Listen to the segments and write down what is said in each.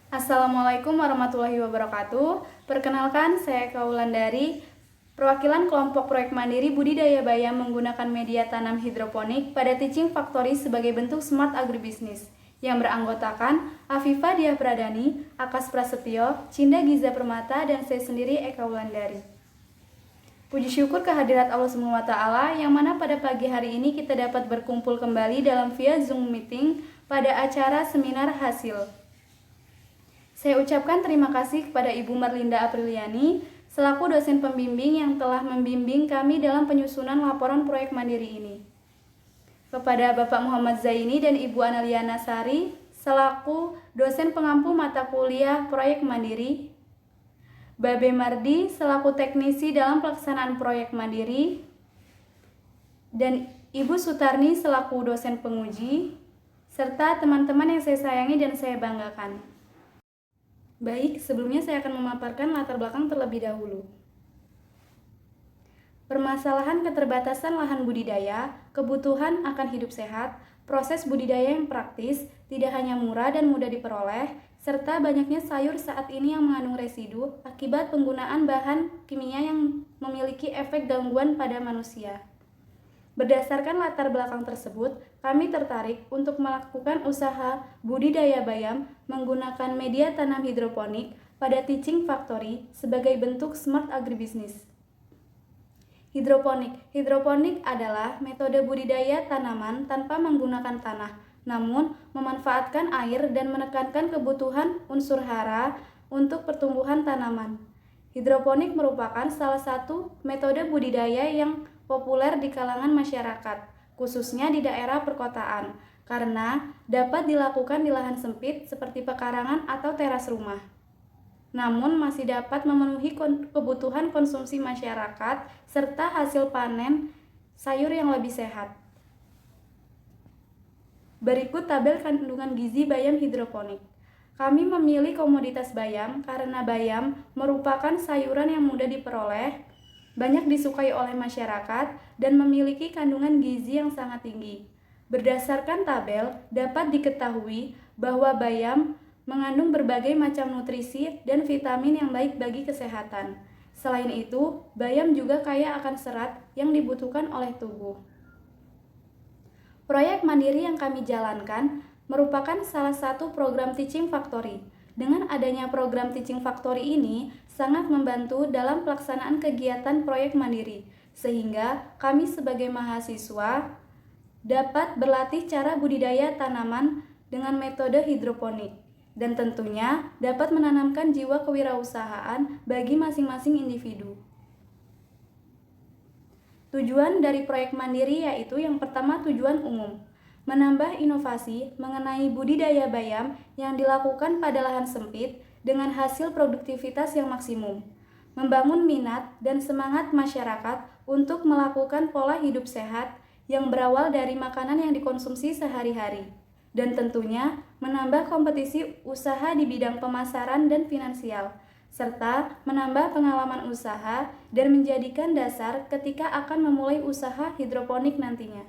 Assalamualaikum warahmatullahi wabarakatuh. Perkenalkan, saya Eka Wulandari, perwakilan kelompok proyek mandiri budidaya bayam menggunakan media tanam hidroponik pada Teaching Factory sebagai bentuk smart agribisnis yang beranggotakan Afifah Diah Pradani, Akas Prasetyo, Cinda Giza Permata, dan saya sendiri Eka Wulandari. Puji syukur kehadirat Allah SWT yang mana pada pagi hari ini kita dapat berkumpul kembali dalam via Zoom meeting pada acara seminar hasil. Saya ucapkan terima kasih kepada Ibu Marlinda Apriliani selaku dosen pembimbing yang telah membimbing kami dalam penyusunan laporan proyek mandiri ini. Kepada Bapak Muhammad Zaini dan Ibu Aneliana Sari selaku dosen pengampu mata kuliah proyek mandiri, Babe Mardi selaku teknisi dalam pelaksanaan proyek mandiri, dan Ibu Sutarni selaku dosen penguji, serta teman-teman yang saya sayangi dan saya banggakan. Baik, sebelumnya saya akan memaparkan latar belakang terlebih dahulu. Permasalahan keterbatasan lahan budidaya, kebutuhan akan hidup sehat, proses budidaya yang praktis, tidak hanya murah dan mudah diperoleh, serta banyaknya sayur saat ini yang mengandung residu akibat penggunaan bahan kimia yang memiliki efek gangguan pada manusia. Berdasarkan latar belakang tersebut, kami tertarik untuk melakukan usaha budidaya bayam menggunakan media tanam hidroponik pada Teaching Factory sebagai bentuk smart agribisnis. Hidroponik adalah metode budidaya tanaman tanpa menggunakan tanah, namun memanfaatkan air dan menekankan kebutuhan unsur hara untuk pertumbuhan tanaman. Hidroponik merupakan salah satu metode budidaya yang populer di kalangan masyarakat, khususnya di daerah perkotaan, karena dapat dilakukan di lahan sempit seperti pekarangan atau teras rumah. Namun masih dapat memenuhi kebutuhan konsumsi masyarakat serta hasil panen sayur yang lebih sehat. Berikut tabel kandungan gizi bayam hidroponik. Kami memilih komoditas bayam karena bayam merupakan sayuran yang mudah diperoleh, banyak disukai oleh masyarakat, dan memiliki kandungan gizi yang sangat tinggi. Berdasarkan tabel, dapat diketahui bahwa bayam mengandung berbagai macam nutrisi dan vitamin yang baik bagi kesehatan. Selain itu, bayam juga kaya akan serat yang dibutuhkan oleh tubuh. Proyek mandiri yang kami jalankan merupakan salah satu program Teaching Factory. Dengan adanya program Teaching Factory ini sangat membantu dalam pelaksanaan kegiatan proyek mandiri, sehingga kami sebagai mahasiswa dapat berlatih cara budidaya tanaman dengan metode hidroponik, dan tentunya dapat menanamkan jiwa kewirausahaan bagi masing-masing individu. Tujuan dari proyek mandiri yaitu yang pertama tujuan umum, menambah inovasi mengenai budidaya bayam yang dilakukan pada lahan sempit dengan hasil produktivitas yang maksimum, membangun minat dan semangat masyarakat untuk melakukan pola hidup sehat yang berawal dari makanan yang dikonsumsi sehari-hari, dan tentunya menambah kompetisi usaha di bidang pemasaran dan finansial, serta menambah pengalaman usaha dan menjadikan dasar ketika akan memulai usaha hidroponik nantinya.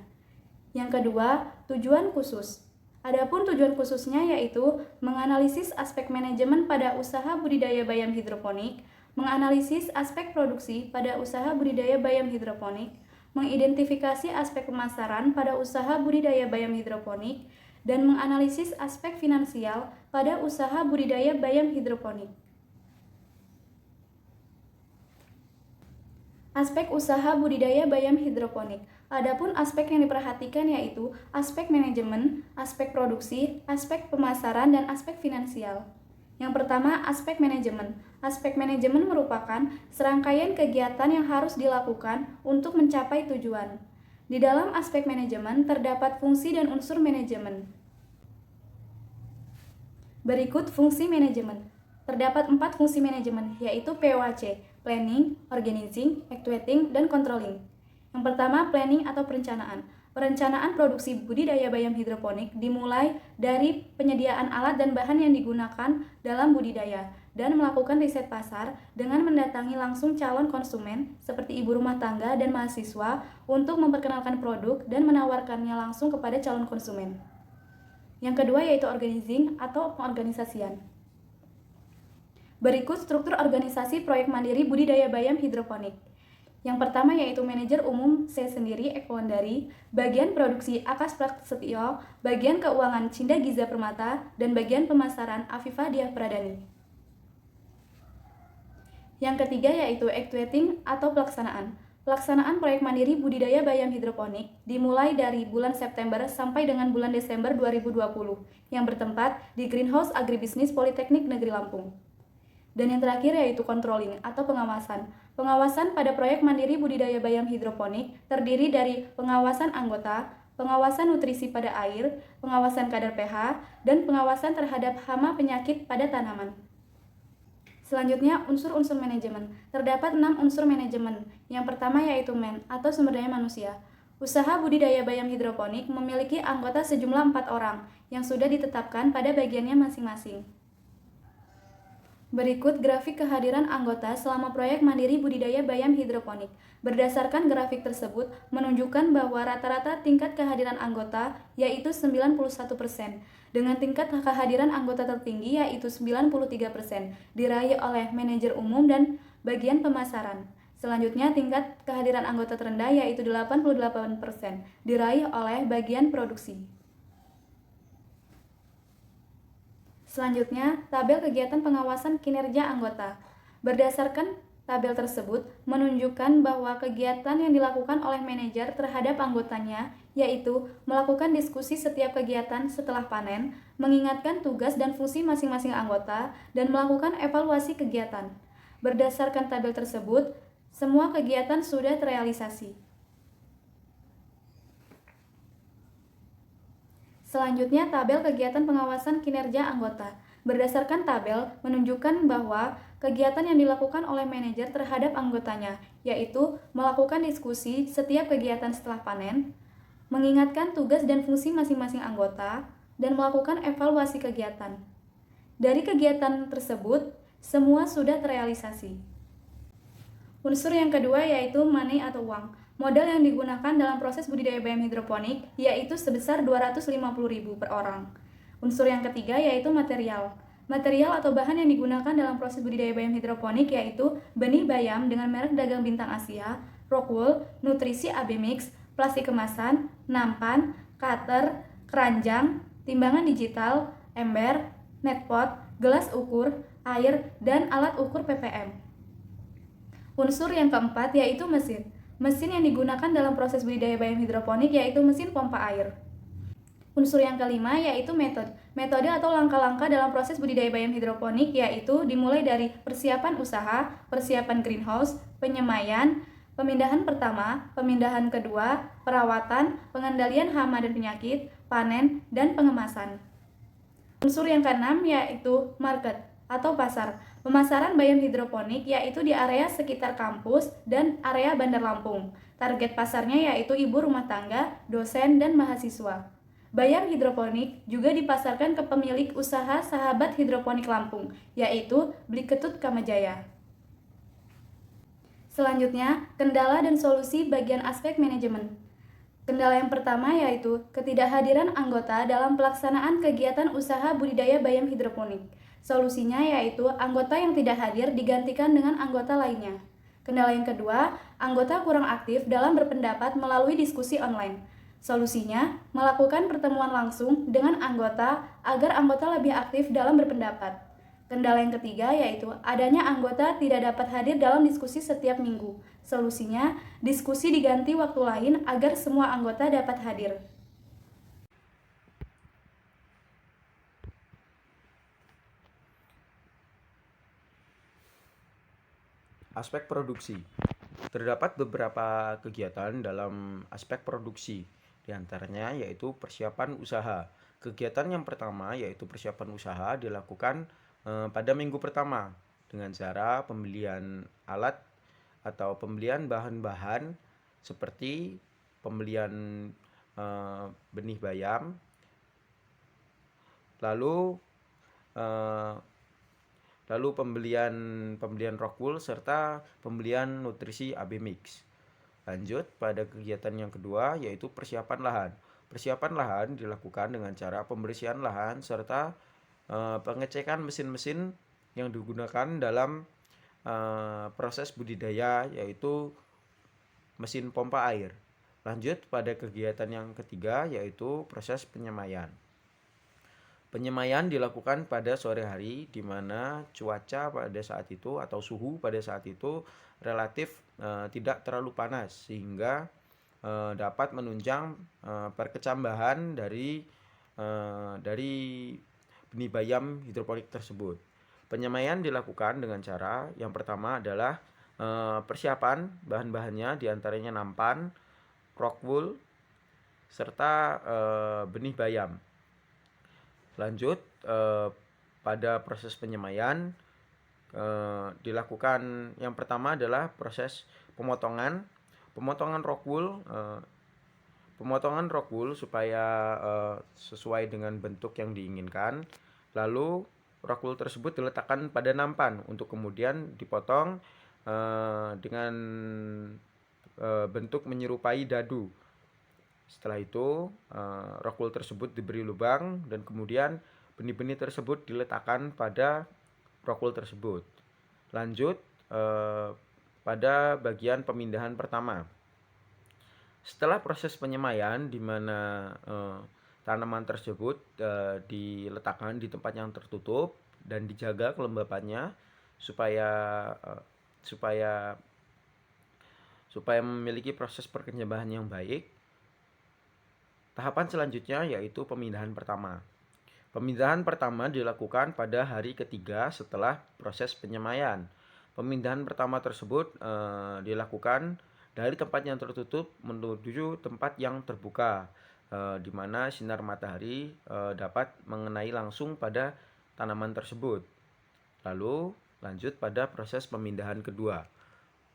Yang kedua, tujuan khusus. Adapun tujuan khususnya yaitu menganalisis aspek manajemen pada usaha budidaya bayam hidroponik, menganalisis aspek produksi pada usaha budidaya bayam hidroponik, mengidentifikasi aspek pemasaran pada usaha budidaya bayam hidroponik, dan menganalisis aspek finansial pada usaha budidaya bayam hidroponik. Aspek usaha budidaya bayam hidroponik. Adapun aspek yang diperhatikan yaitu aspek manajemen, aspek produksi, aspek pemasaran, dan aspek finansial. Yang pertama, aspek manajemen. Aspek manajemen merupakan serangkaian kegiatan yang harus dilakukan untuk mencapai tujuan. Di dalam aspek manajemen terdapat fungsi dan unsur manajemen. Berikut fungsi manajemen. Terdapat 4 fungsi manajemen, yaitu POAC, Planning, Organizing, Actuating, dan Controlling. Yang pertama, planning atau perencanaan. Perencanaan produksi budidaya bayam hidroponik dimulai dari penyediaan alat dan bahan yang digunakan dalam budidaya dan melakukan riset pasar dengan mendatangi langsung calon konsumen seperti ibu rumah tangga dan mahasiswa untuk memperkenalkan produk dan menawarkannya langsung kepada calon konsumen. Yang kedua yaitu organizing atau pengorganisasian. Berikut struktur organisasi proyek mandiri budidaya bayam hidroponik. Yang pertama yaitu manajer umum saya sendiri Eko Wandari, bagian produksi Akas Prasetyo, bagian keuangan Cinda Giza Permata, dan bagian pemasaran Afifah Diah Pradani. Yang ketiga yaitu actuating atau pelaksanaan. Pelaksanaan proyek mandiri budidaya bayam hidroponik dimulai dari bulan September sampai dengan bulan Desember 2020 yang bertempat di Greenhouse Agribisnis Politeknik Negeri Lampung. Dan yang terakhir yaitu controlling atau pengawasan. Pengawasan pada proyek mandiri budidaya bayam hidroponik terdiri dari pengawasan anggota, pengawasan nutrisi pada air, pengawasan kadar pH, dan pengawasan terhadap hama penyakit pada tanaman. Selanjutnya, unsur-unsur manajemen. Terdapat 6 unsur manajemen. Yang pertama yaitu man atau sumber daya manusia. Usaha budidaya bayam hidroponik memiliki anggota sejumlah 4 orang yang sudah ditetapkan pada bagiannya masing-masing. Berikut grafik kehadiran anggota selama proyek mandiri budidaya bayam hidroponik. Berdasarkan grafik tersebut menunjukkan bahwa rata-rata tingkat kehadiran anggota yaitu 91%, dengan tingkat kehadiran anggota tertinggi yaitu 93%, diraih oleh manajer umum dan bagian pemasaran. Selanjutnya tingkat kehadiran anggota terendah yaitu 88%, diraih oleh bagian produksi. Selanjutnya, tabel kegiatan pengawasan kinerja anggota. Berdasarkan tabel tersebut menunjukkan bahwa kegiatan yang dilakukan oleh manajer terhadap anggotanya yaitu melakukan diskusi setiap kegiatan setelah panen, mengingatkan tugas dan fungsi masing-masing anggota, dan melakukan evaluasi kegiatan. Berdasarkan tabel tersebut, semua kegiatan sudah terrealisasi. Selanjutnya, tabel kegiatan pengawasan kinerja anggota. Berdasarkan tabel, menunjukkan bahwa kegiatan yang dilakukan oleh manajer terhadap anggotanya, yaitu melakukan diskusi setiap kegiatan setelah panen, mengingatkan tugas dan fungsi masing-masing anggota, dan melakukan evaluasi kegiatan. Dari kegiatan tersebut, semua sudah terrealisasi. Unsur yang kedua yaitu money atau uang. Modal yang digunakan dalam proses budidaya bayam hidroponik yaitu sebesar 250.000 per orang. Unsur yang ketiga yaitu material. Material atau bahan yang digunakan dalam proses budidaya bayam hidroponik yaitu benih bayam dengan merek dagang bintang Asia, rockwool, nutrisi AB mix, plastik kemasan, nampan, cutter, keranjang, timbangan digital, ember, netpot, gelas ukur, air, dan alat ukur ppm. Unsur yang keempat yaitu mesin. Mesin yang digunakan dalam proses budidaya bayam hidroponik yaitu mesin pompa air. Unsur yang kelima yaitu metode. Metode atau langkah-langkah dalam proses budidaya bayam hidroponik yaitu dimulai dari persiapan usaha, persiapan greenhouse, penyemaian, pemindahan pertama, pemindahan kedua, perawatan, pengendalian hama dan penyakit, panen, dan pengemasan. Unsur yang keenam yaitu market atau pasar. Pemasaran bayam hidroponik yaitu di area sekitar kampus dan area Bandar Lampung. Target pasarnya yaitu ibu rumah tangga, dosen, dan mahasiswa. Bayam hidroponik juga dipasarkan ke pemilik usaha Sahabat Hidroponik Lampung, yaitu Bliketut Kamajaya. Selanjutnya, kendala dan solusi bagian aspek manajemen. Kendala yang pertama yaitu ketidakhadiran anggota dalam pelaksanaan kegiatan usaha budidaya bayam hidroponik. Solusinya yaitu anggota yang tidak hadir digantikan dengan anggota lainnya. Kendala yang kedua, anggota kurang aktif dalam berpendapat melalui diskusi online. Solusinya, melakukan pertemuan langsung dengan anggota agar anggota lebih aktif dalam berpendapat. Kendala yang ketiga yaitu adanya anggota tidak dapat hadir dalam diskusi setiap minggu. Solusinya, diskusi diganti waktu lain agar semua anggota dapat hadir. Aspek produksi. Terdapat beberapa kegiatan dalam aspek produksi, diantaranya yaitu persiapan usaha. Kegiatan yang pertama yaitu persiapan usaha dilakukan pada minggu pertama dengan cara pembelian alat atau pembelian bahan-bahan seperti pembelian benih bayam, lalu pembelian rockwool serta pembelian nutrisi AB mix. Lanjut pada kegiatan yang kedua yaitu persiapan lahan. Persiapan lahan dilakukan dengan cara pembersihan lahan serta pengecekan mesin-mesin yang digunakan dalam proses budidaya, yaitu mesin pompa air. Lanjut pada kegiatan yang ketiga, yaitu proses penyemaian. Penyemaian dilakukan pada sore hari, di mana cuaca pada saat itu atau suhu pada saat itu relatif tidak terlalu panas, sehingga dapat menunjang perkecambahan dari benih bayam hidroponik tersebut. Penyemaian dilakukan dengan cara yang pertama adalah persiapan bahan-bahannya, diantaranya nampan, rockwool, serta benih bayam. Lanjut pada proses penyemaian dilakukan, yang pertama adalah proses pemotongan rockwool. Pemotongan rockwool supaya sesuai dengan bentuk yang diinginkan. Lalu rockwool tersebut diletakkan pada nampan untuk kemudian dipotong dengan bentuk menyerupai dadu. Setelah itu rockwool tersebut diberi lubang dan kemudian benih-benih tersebut diletakkan pada rockwool tersebut. Lanjut pada bagian pemindahan pertama. Setelah proses penyemaian, di mana tanaman tersebut diletakkan di tempat yang tertutup dan dijaga kelembapannya supaya memiliki proses perkecambahan yang baik. Tahapan selanjutnya yaitu pemindahan pertama. Pemindahan pertama dilakukan pada hari ketiga setelah proses penyemaian. Pemindahan pertama tersebut dilakukan dari tempat yang tertutup menuju tempat yang terbuka, di mana sinar matahari dapat mengenai langsung pada tanaman tersebut. Lalu lanjut pada proses pemindahan kedua.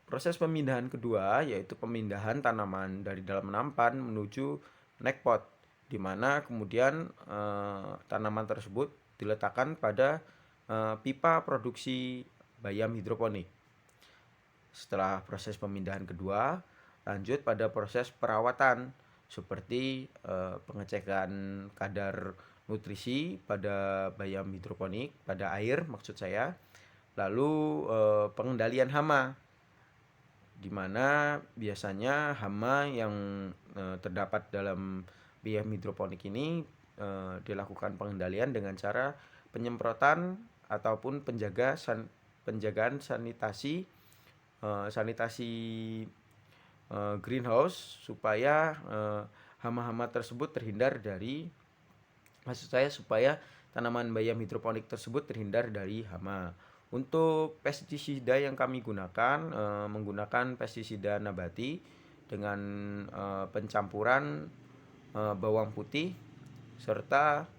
Proses pemindahan kedua yaitu pemindahan tanaman dari dalam nampan menuju neckpot, di mana kemudian tanaman tersebut diletakkan pada pipa produksi bayam hidroponik. Setelah proses pemindahan kedua, lanjut pada proses perawatan seperti pengecekan kadar nutrisi pada bayam hidroponik, pada air maksud saya. Lalu pengendalian hama, di mana biasanya hama yang terdapat dalam bayam hidroponik ini dilakukan pengendalian dengan cara penyemprotan ataupun penjagaan sanitasi greenhouse, supaya hama-hama tersebut terhindar dari, supaya tanaman bayam hidroponik tersebut terhindar dari hama. Untuk pestisida yang kami gunakan, menggunakan pestisida nabati dengan pencampuran bawang putih serta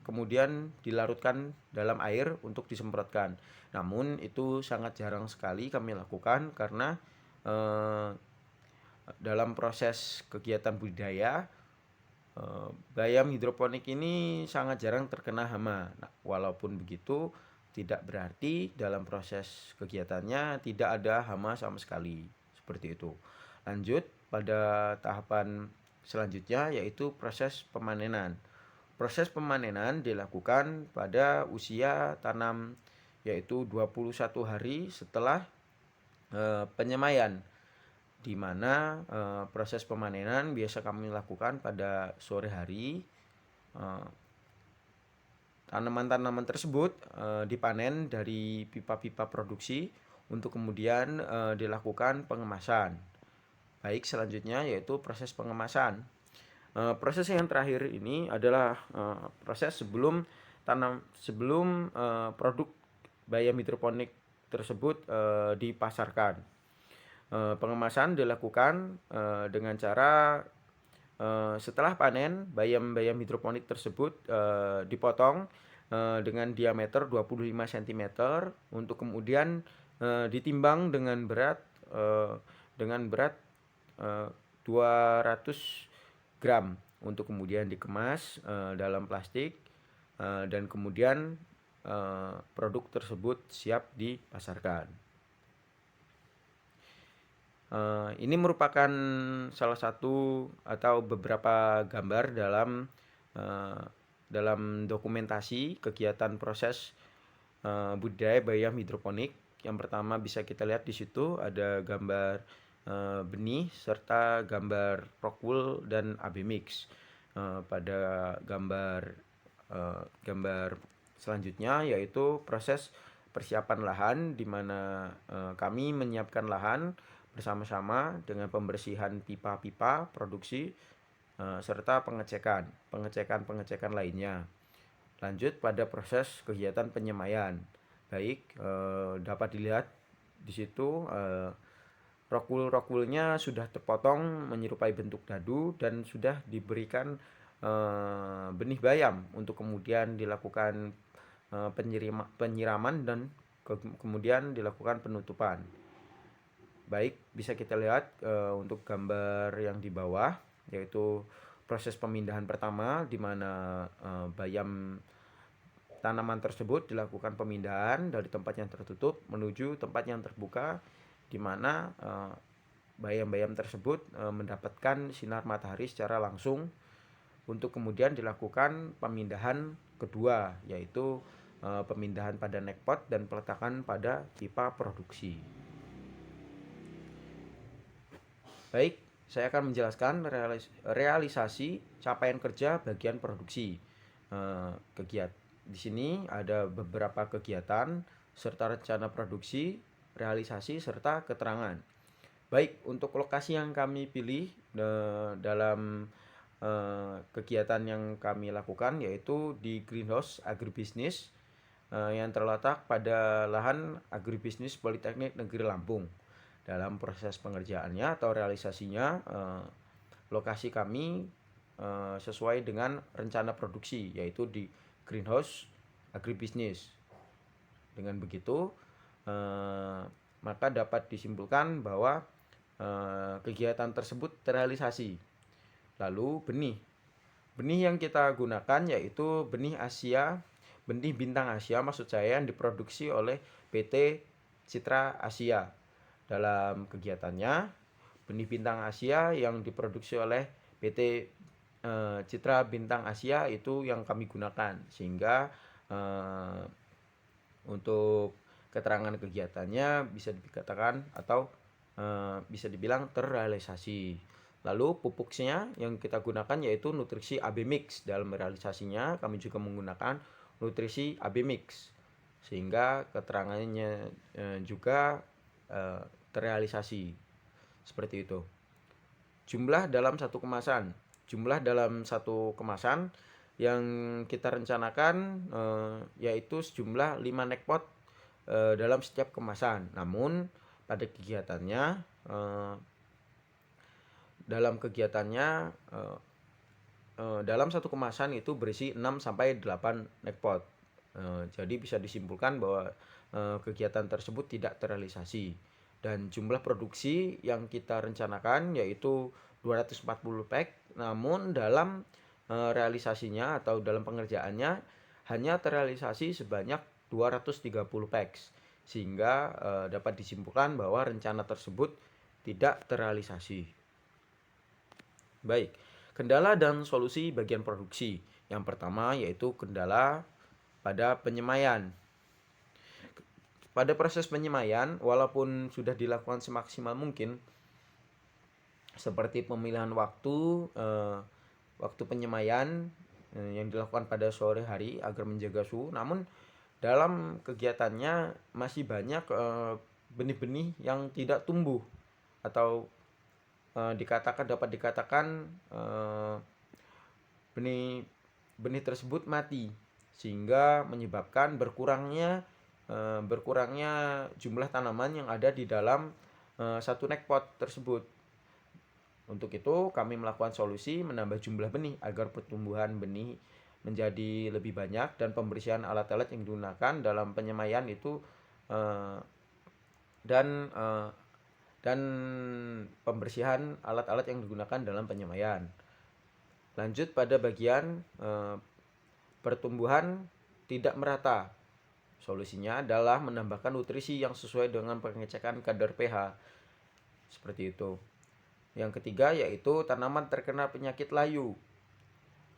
kemudian dilarutkan dalam air untuk disemprotkan. Namun itu sangat jarang sekali kami lakukan karena dalam proses kegiatan budidaya bayam hidroponik ini sangat jarang terkena hama. Nah, walaupun begitu, tidak berarti dalam proses kegiatannya tidak ada hama sama sekali. Seperti itu. Lanjut pada tahapan selanjutnya yaitu proses pemanenan. Proses pemanenan dilakukan pada usia tanam, yaitu 21 hari setelah penyemaian, di mana proses pemanenan biasa kami lakukan pada sore hari. Tanaman-tanaman tersebut dipanen dari pipa-pipa produksi untuk kemudian dilakukan pengemasan. Baik, selanjutnya yaitu proses pengemasan. Proses yang terakhir ini adalah proses sebelum produk bayam hidroponik tersebut dipasarkan. Pengemasan dilakukan dengan cara setelah panen bayam-bayam hidroponik tersebut dipotong dengan diameter 25 cm untuk kemudian ditimbang dengan berat 200 gram untuk kemudian dikemas dalam plastik dan kemudian produk tersebut siap dipasarkan. Ini merupakan salah satu atau beberapa gambar dalam dokumentasi kegiatan proses budidaya bayam hidroponik. Yang pertama bisa kita lihat di situ ada gambar benih serta gambar rockwool dan AB mix. Pada gambar selanjutnya yaitu proses persiapan lahan, di mana kami menyiapkan lahan bersama-sama dengan pembersihan pipa-pipa produksi serta pengecekan lainnya. Lanjut pada proses kegiatan penyemaian. Baik, dapat dilihat di situ rockwoolnya sudah terpotong menyerupai bentuk dadu dan sudah diberikan benih bayam untuk kemudian dilakukan penyiraman dan kemudian dilakukan penutupan. Baik, bisa kita lihat untuk gambar yang di bawah, yaitu proses pemindahan pertama di mana bayam tanaman tersebut dilakukan pemindahan dari tempat yang tertutup menuju tempat yang terbuka, di mana bayam-bayam tersebut mendapatkan sinar matahari secara langsung, untuk kemudian dilakukan pemindahan kedua, yaitu pemindahan pada neckpot dan peletakan pada pipa produksi. Baik, saya akan menjelaskan realisasi capaian kerja bagian produksi. Di sini ada beberapa kegiatan serta rencana produksi, realisasi serta keterangan. Baik, untuk lokasi yang kami pilih dalam kegiatan yang kami lakukan yaitu di greenhouse agribisnis yang terletak pada lahan agribisnis Politeknik Negeri Lampung. Dalam proses pengerjaannya atau realisasinya, lokasi kami sesuai dengan rencana produksi, yaitu di greenhouse agribisnis. Dengan begitu, maka dapat disimpulkan bahwa kegiatan tersebut terrealisasi. Lalu benih yang kita gunakan yaitu benih bintang Asia maksud saya, yang diproduksi oleh PT Citra Asia. Dalam kegiatannya, benih bintang Asia yang diproduksi oleh PT Citra Bintang Asia itu yang kami gunakan, sehingga untuk keterangan kegiatannya bisa dikatakan atau bisa dibilang terrealisasi. Lalu pupuknya yang kita gunakan yaitu nutrisi AB mix. Dalam realisasinya kami juga menggunakan nutrisi AB mix, sehingga keterangannya juga terrealisasi seperti itu. Jumlah dalam satu kemasan yang kita rencanakan yaitu sejumlah 5 neckpot dalam setiap kemasan. Namun pada kegiatannya dalam satu kemasan itu berisi 6-8 neckpot. Jadi bisa disimpulkan bahwa kegiatan tersebut tidak terrealisasi. Dan jumlah produksi yang kita rencanakan yaitu 240 pack, namun dalam realisasinya atau dalam pengerjaannya hanya terrealisasi sebanyak 230 packs, sehingga dapat disimpulkan bahwa rencana tersebut tidak terrealisasi. Baik, kendala dan solusi bagian produksi. Yang pertama yaitu kendala pada penyemaian. Pada proses penyemaian, walaupun sudah dilakukan semaksimal mungkin, seperti pemilihan waktu penyemaian yang dilakukan pada sore hari agar menjaga suhu, namun dalam kegiatannya masih banyak benih-benih yang tidak tumbuh atau dapat dikatakan benih tersebut mati, sehingga menyebabkan berkurangnya jumlah tanaman yang ada di dalam satu neckpot tersebut. Untuk itu kami melakukan solusi menambah jumlah benih agar pertumbuhan benih menjadi lebih banyak, dan pembersihan alat-alat yang digunakan dalam penyemaian itu dan pembersihan alat-alat yang digunakan dalam penyemaian. Lanjut pada bagian pertumbuhan tidak merata. Solusinya adalah menambahkan nutrisi yang sesuai dengan pengecekan kadar pH. Seperti itu. Yang ketiga yaitu tanaman terkena penyakit layu.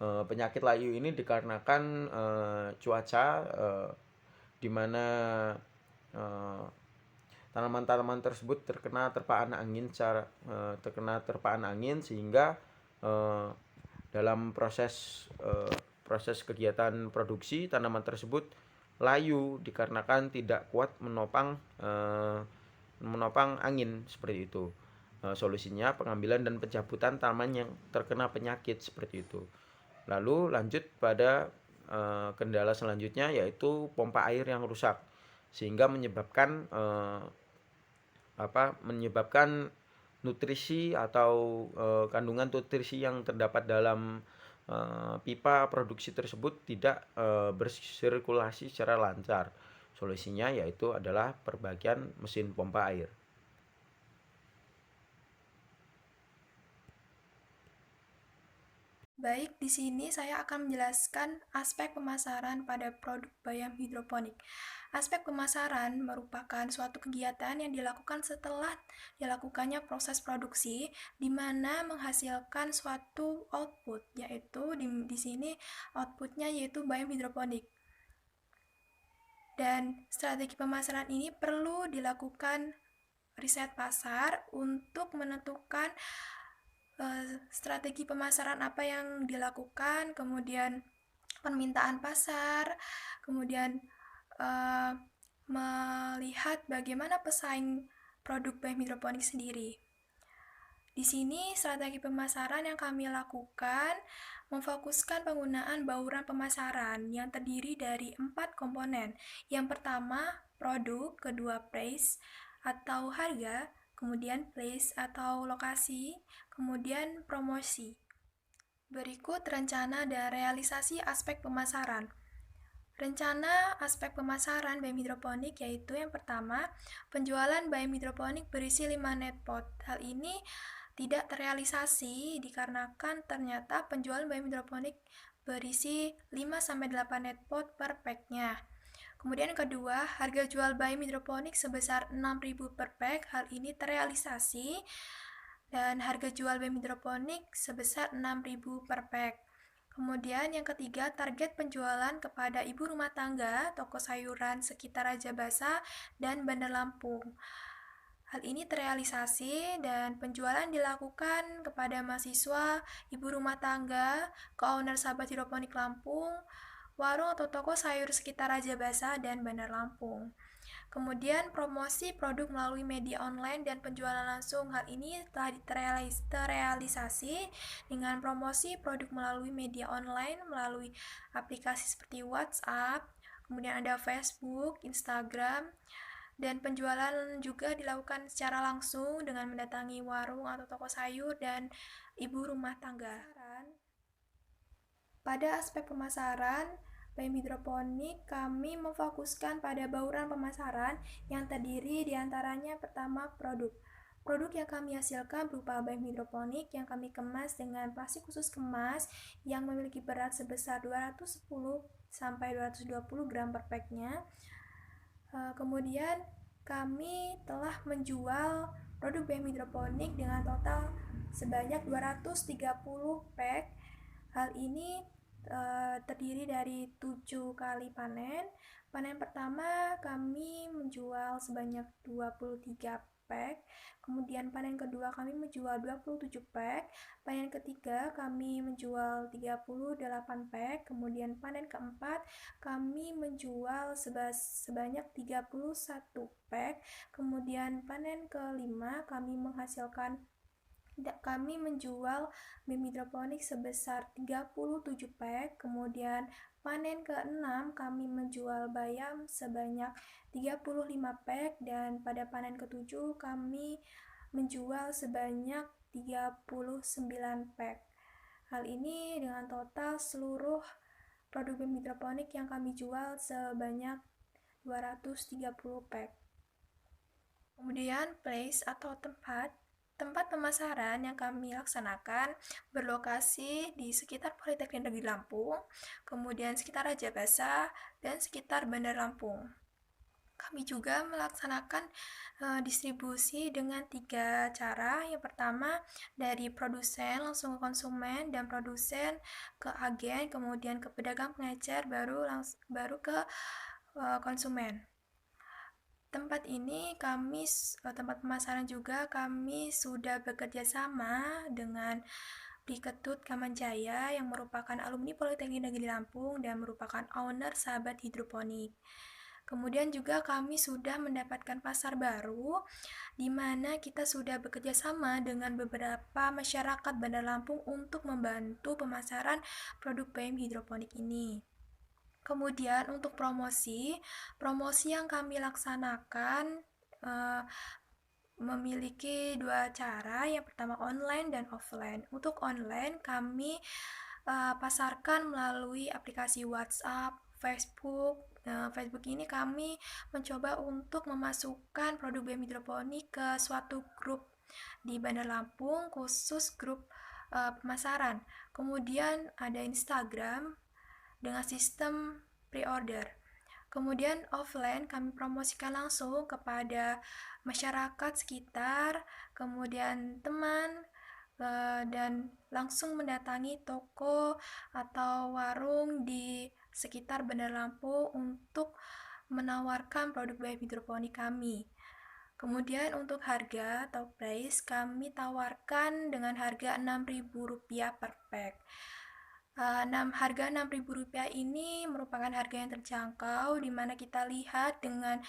Penyakit layu ini dikarenakan cuaca, di mana tanaman-tanaman tersebut terkena terpaan angin sehingga eh, dalam proses kegiatan produksi tanaman tersebut layu dikarenakan tidak kuat menopang angin seperti itu. Solusinya pengambilan dan pencabutan tanaman yang terkena penyakit seperti itu. Lalu lanjut pada kendala selanjutnya yaitu pompa air yang rusak sehingga menyebabkan nutrisi atau kandungan nutrisi yang terdapat dalam pipa produksi tersebut tidak bersirkulasi secara lancar. Solusinya yaitu adalah perbagian mesin pompa air. Baik, di sini saya akan menjelaskan aspek pemasaran pada produk bayam hidroponik. Aspek pemasaran merupakan suatu kegiatan yang dilakukan setelah dilakukannya proses produksi, di mana menghasilkan suatu output, yaitu di sini outputnya yaitu bayam hidroponik. Dan strategi pemasaran ini perlu dilakukan riset pasar untuk menentukan strategi pemasaran apa yang dilakukan, kemudian permintaan pasar, kemudian melihat bagaimana pesaing produk bayam hidroponik sendiri. Di sini strategi pemasaran yang kami lakukan memfokuskan penggunaan bauran pemasaran yang terdiri dari 4 komponen. Yang pertama, produk, kedua price atau harga, kemudian place atau lokasi, kemudian promosi. Berikut rencana dan realisasi aspek pemasaran. Rencana aspek pemasaran bayam hidroponik yaitu yang pertama, penjualan bayam hidroponik berisi 5 net pot. Hal ini tidak terrealisasi dikarenakan ternyata penjualan bayam hidroponik berisi 5-8 net pot per packnya. Kemudian kedua, harga jual bayam hidroponik sebesar 6.000 per pack. Hal ini terrealisasi dan harga jual bayam hidroponik sebesar 6.000 per pack. Kemudian yang ketiga, target penjualan kepada ibu rumah tangga, toko sayuran sekitar Raja Basa dan Bandar Lampung. Hal ini terrealisasi dan penjualan dilakukan kepada mahasiswa, ibu rumah tangga, co-owner sahabat hidroponik Lampung, warung atau toko sayur sekitar Raja Basa dan Bandar Lampung. Kemudian promosi produk melalui media online dan penjualan langsung. Hal ini telah terrealisasi dengan promosi produk melalui media online melalui aplikasi seperti WhatsApp, kemudian ada Facebook, Instagram, dan penjualan juga dilakukan secara langsung dengan mendatangi warung atau toko sayur dan ibu rumah tangga. Pada aspek pemasaran, bayam hidroponik kami memfokuskan pada bauran pemasaran yang terdiri diantaranya pertama produk. Produk yang kami hasilkan berupa bayam hidroponik yang kami kemas dengan plastik khusus kemas yang memiliki berat sebesar 210-220 gram per packnya. Kemudian kami telah menjual produk bayam hidroponik dengan total sebanyak 230 pack. Hal ini terdiri dari 7 kali panen. Panen pertama kami menjual sebanyak 23 pack. Kemudian panen kedua kami menjual 27 pack. Panen ketiga kami menjual 38 pack. Kemudian panen keempat kami menjual sebanyak 31 pack. Kemudian panen kelima kami menjual bayam hidroponik sebesar 37 pack. Kemudian panen ke-6 kami menjual bayam sebanyak 35 pack dan pada panen ke-7 kami menjual sebanyak 39 pack. Hal ini dengan total seluruh produk bayam hidroponik yang kami jual sebanyak 230 pack. Kemudian place atau tempat pemasaran yang kami laksanakan berlokasi di sekitar Politeknik Negeri Lampung, kemudian sekitar Raja Basa, dan sekitar Bandar Lampung. Kami juga melaksanakan distribusi dengan 3 cara. Yang pertama dari produsen langsung ke konsumen, dan produsen ke agen, kemudian ke pedagang pengecer, baru ke konsumen. Tempat pemasaran juga kami sudah bekerja sama dengan Ketut Kamanjaya yang merupakan alumni Politeknik Negeri Lampung dan merupakan owner Sahabat Hidroponik. Kemudian juga kami sudah mendapatkan pasar baru, di mana kita sudah bekerja sama dengan beberapa masyarakat Bandar Lampung untuk membantu pemasaran produk BM hidroponik ini. Kemudian untuk promosi yang kami laksanakan memiliki 2 cara. Yang pertama online dan offline. Untuk online kami pasarkan melalui aplikasi WhatsApp, Facebook. Facebook ini kami mencoba untuk memasukkan produk BM hidroponik ke suatu grup di Bandar Lampung, khusus grup pemasaran. Kemudian ada Instagram dengan sistem pre-order. Kemudian offline kami promosikan langsung kepada masyarakat sekitar, kemudian teman, dan langsung mendatangi toko atau warung di sekitar Bandar Lampung untuk menawarkan produk BM hidroponik kami. Kemudian untuk harga atau price kami tawarkan dengan harga Rp6.000 per pack. Harga Rp6.000 ini merupakan harga yang terjangkau, di mana kita lihat dengan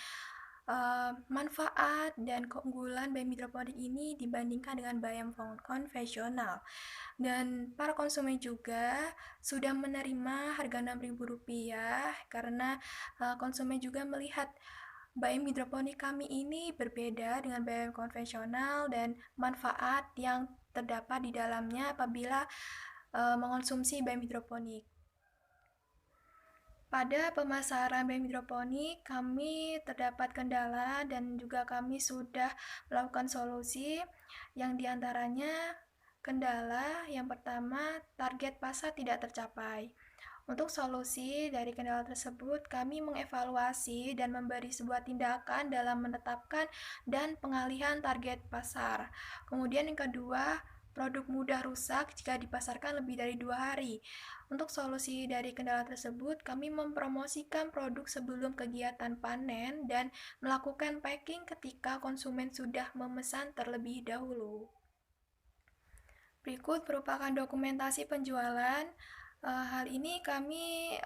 manfaat dan keunggulan BM hidroponik ini dibandingkan dengan BM konvensional. Dan para konsumen juga sudah menerima harga Rp6.000 karena konsumen juga melihat BM hidroponik kami ini berbeda dengan BM konvensional dan manfaat yang terdapat di dalamnya apabila mengonsumsi BM hidroponik. Pada pemasaran BM hidroponik, kami terdapat kendala dan juga kami sudah melakukan solusi, yang diantaranya kendala yang pertama, target pasar tidak tercapai. Untuk solusi dari kendala tersebut, kami mengevaluasi dan memberi sebuah tindakan dalam menetapkan dan pengalihan target pasar. Kemudian yang kedua, produk mudah rusak jika dipasarkan lebih dari 2 hari. Untuk solusi dari kendala tersebut, kami mempromosikan produk sebelum kegiatan panen dan melakukan packing ketika konsumen sudah memesan terlebih dahulu. Berikut merupakan dokumentasi penjualan. Hal ini kami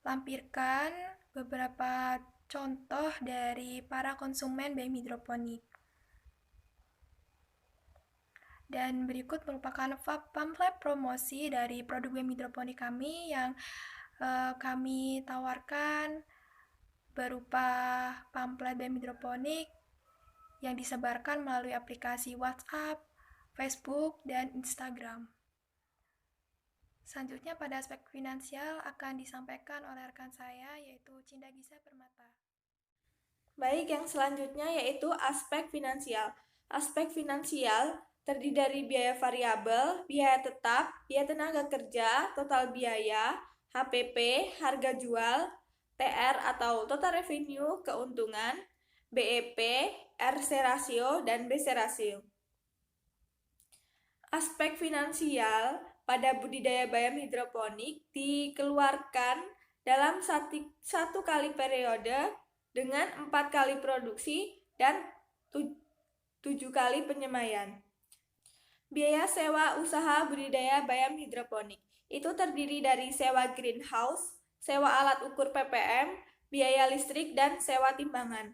lampirkan beberapa contoh dari para konsumen BM hidroponik. Dan berikut merupakan pamflet promosi dari produk BM hidroponik kami yang kami tawarkan berupa pamflet BM hidroponik yang disebarkan melalui aplikasi WhatsApp, Facebook, dan Instagram. Selanjutnya pada aspek finansial akan disampaikan oleh rekan saya, yaitu Cinda Gisa Permata. Baik, yang selanjutnya yaitu aspek finansial. Aspek finansial terdiri dari biaya variabel, biaya tetap, biaya tenaga kerja, total biaya, HPP, harga jual, TR atau total revenue, keuntungan, BEP, RC ratio, dan BC ratio. Aspek finansial pada budidaya bayam hidroponik dikeluarkan dalam satu kali periode dengan 4 kali produksi dan 7 kali penyemaian. Biaya sewa usaha budidaya bayam hidroponik itu terdiri dari sewa greenhouse, sewa alat ukur ppm, biaya listrik, dan sewa timbangan.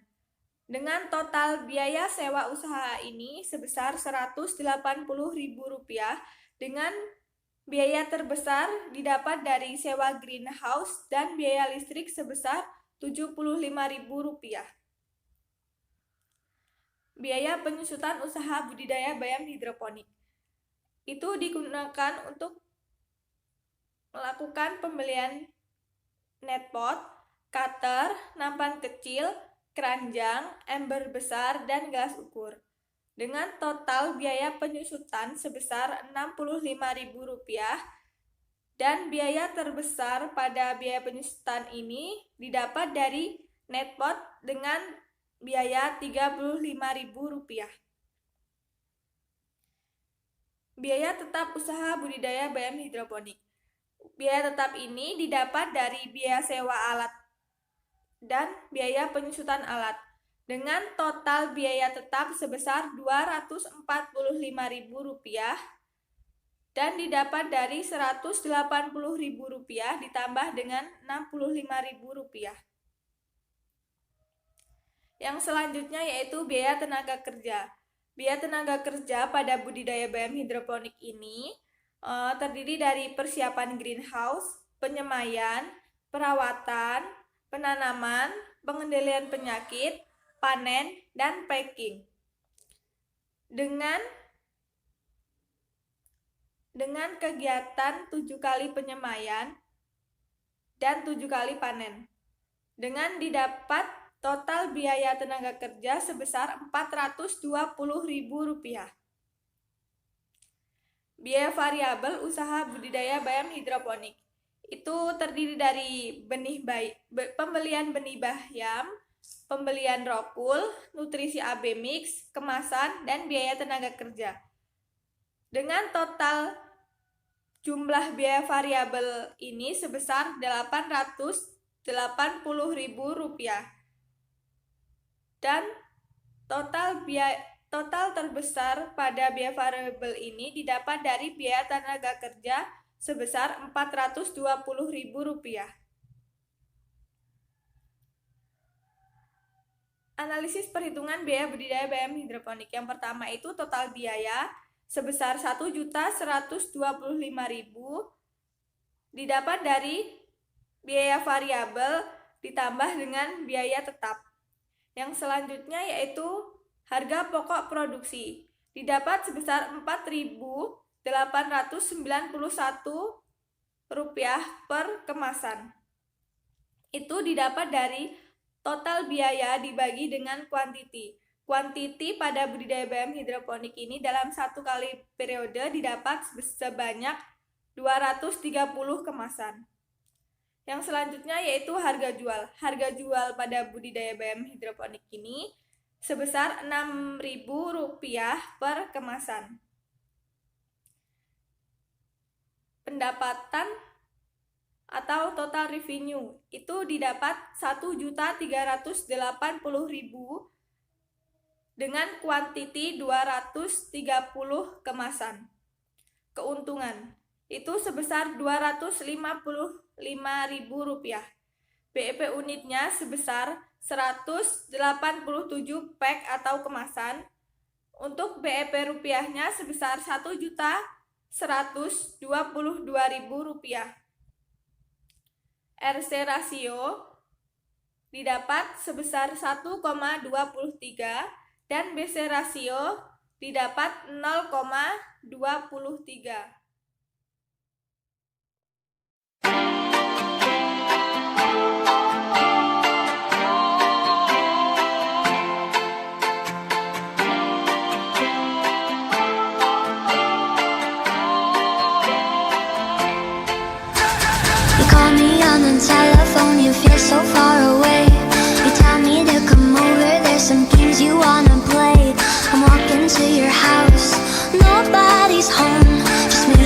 Dengan total biaya sewa usaha ini sebesar Rp180.000, dengan biaya terbesar didapat dari sewa greenhouse dan biaya listrik sebesar Rp75.000. Biaya penyusutan usaha budidaya bayam hidroponik itu digunakan untuk melakukan pembelian netpot, cutter, nampan kecil, keranjang, ember besar, dan gelas ukur. Dengan total biaya penyusutan sebesar Rp65.000, dan biaya terbesar pada biaya penyusutan ini didapat dari net pot dengan biaya Rp35.000. Biaya tetap usaha budidaya bayam hidroponik. Biaya tetap ini didapat dari biaya sewa alat dan biaya penyusutan alat, dengan total biaya tetap sebesar Rp245.000 dan didapat dari Rp180.000 ditambah dengan Rp65.000. Yang selanjutnya yaitu biaya tenaga kerja. Biaya tenaga kerja pada budidaya bayam hidroponik ini terdiri dari persiapan greenhouse, penyemaian, perawatan, penanaman, pengendalian penyakit, panen, dan packing. Dengan kegiatan 7 kali penyemaian dan 7 kali panen. Dengan didapat total biaya tenaga kerja sebesar Rp420.000. Biaya variabel usaha budidaya bayam hidroponik itu terdiri dari pembelian benih bayam, pembelian rokul, nutrisi AB mix, kemasan, dan biaya tenaga kerja. Dengan total jumlah biaya variabel ini sebesar Rp880.000. Dan total terbesar pada biaya variabel ini didapat dari biaya tenaga kerja sebesar Rp420.000. Analisis perhitungan biaya budidaya bayam hidroponik. Yang pertama itu total biaya sebesar Rp1.125.000 didapat dari biaya variabel ditambah dengan biaya tetap. Yang selanjutnya yaitu harga pokok produksi didapat sebesar Rp4.891 per kemasan. Itu didapat dari total biaya dibagi dengan kuantiti. Kuantiti pada budidaya bayam hidroponik ini dalam 1 kali periode didapat sebanyak 230 kemasan. Yang selanjutnya yaitu harga jual. Harga jual pada budidaya bayam hidroponik ini sebesar Rp6.000 per kemasan. Pendapatan atau total revenue itu didapat Rp1.380.000 dengan kuantiti 230 kemasan. Keuntungan itu sebesar Rp255.000. BEP unitnya sebesar 187 pack atau kemasan. Untuk BEP rupiahnya sebesar Rp1.122.000. RC rasio didapat sebesar 1,23 dan BC rasio didapat 0,23. Telephone, you feel so far away. You tell me to come over, there's some games you wanna play. I'm walking to your house, nobody's home, just me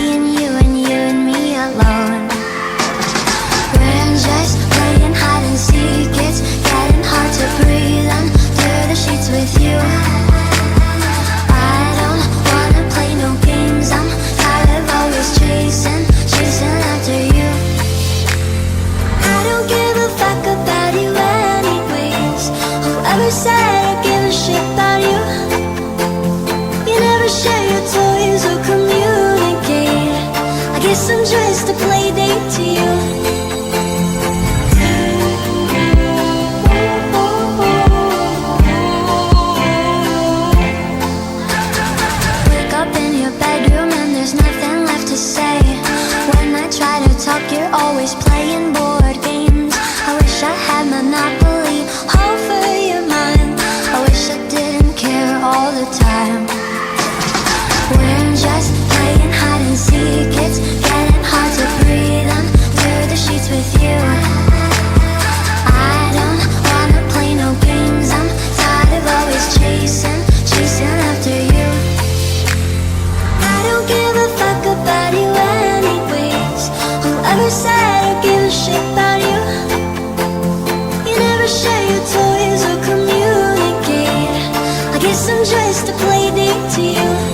just a play date to you.